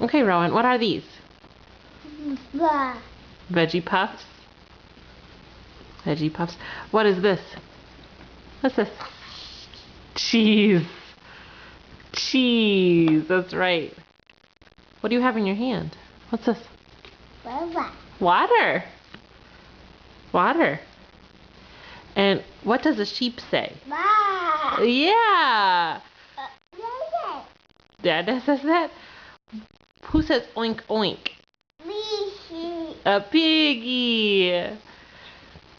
Okay, Rowan, what are these? Blah. Veggie puffs? Veggie puffs. What is this? What's this? Cheese. Cheese. That's right. What do you have in your hand? What's this? Water. Water. And what does a sheep say? Blah. Yeah. Dad says that? Who says oink oink? Me. A piggy.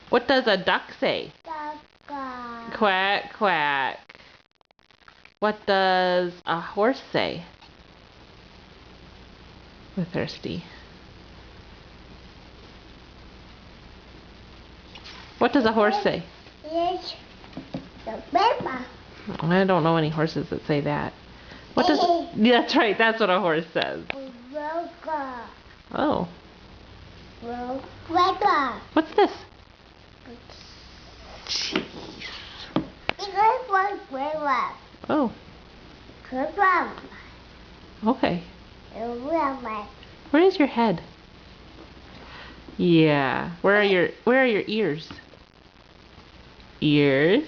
What does a duck say? Quack, quack. What does a horse say? We're thirsty. What does a horse say? Yes. The paper. I don't know any horses that say that. What does... Yeah, that's right, that's what a horse says. Oh. What's this? Cheese. Oh. Okay. Where is your head? Yeah. Where are your ears? Ears.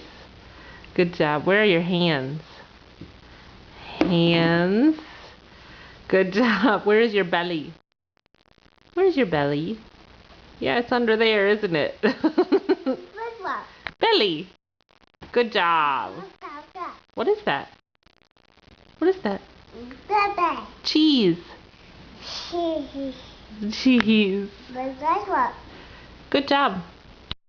Good job. Where are your hands? Hands. Good job. Where is your belly? Where's your belly? Yeah, it's under there, isn't it? Belly. Good job. What is that? What is that? Cheese. Cheese. Good job.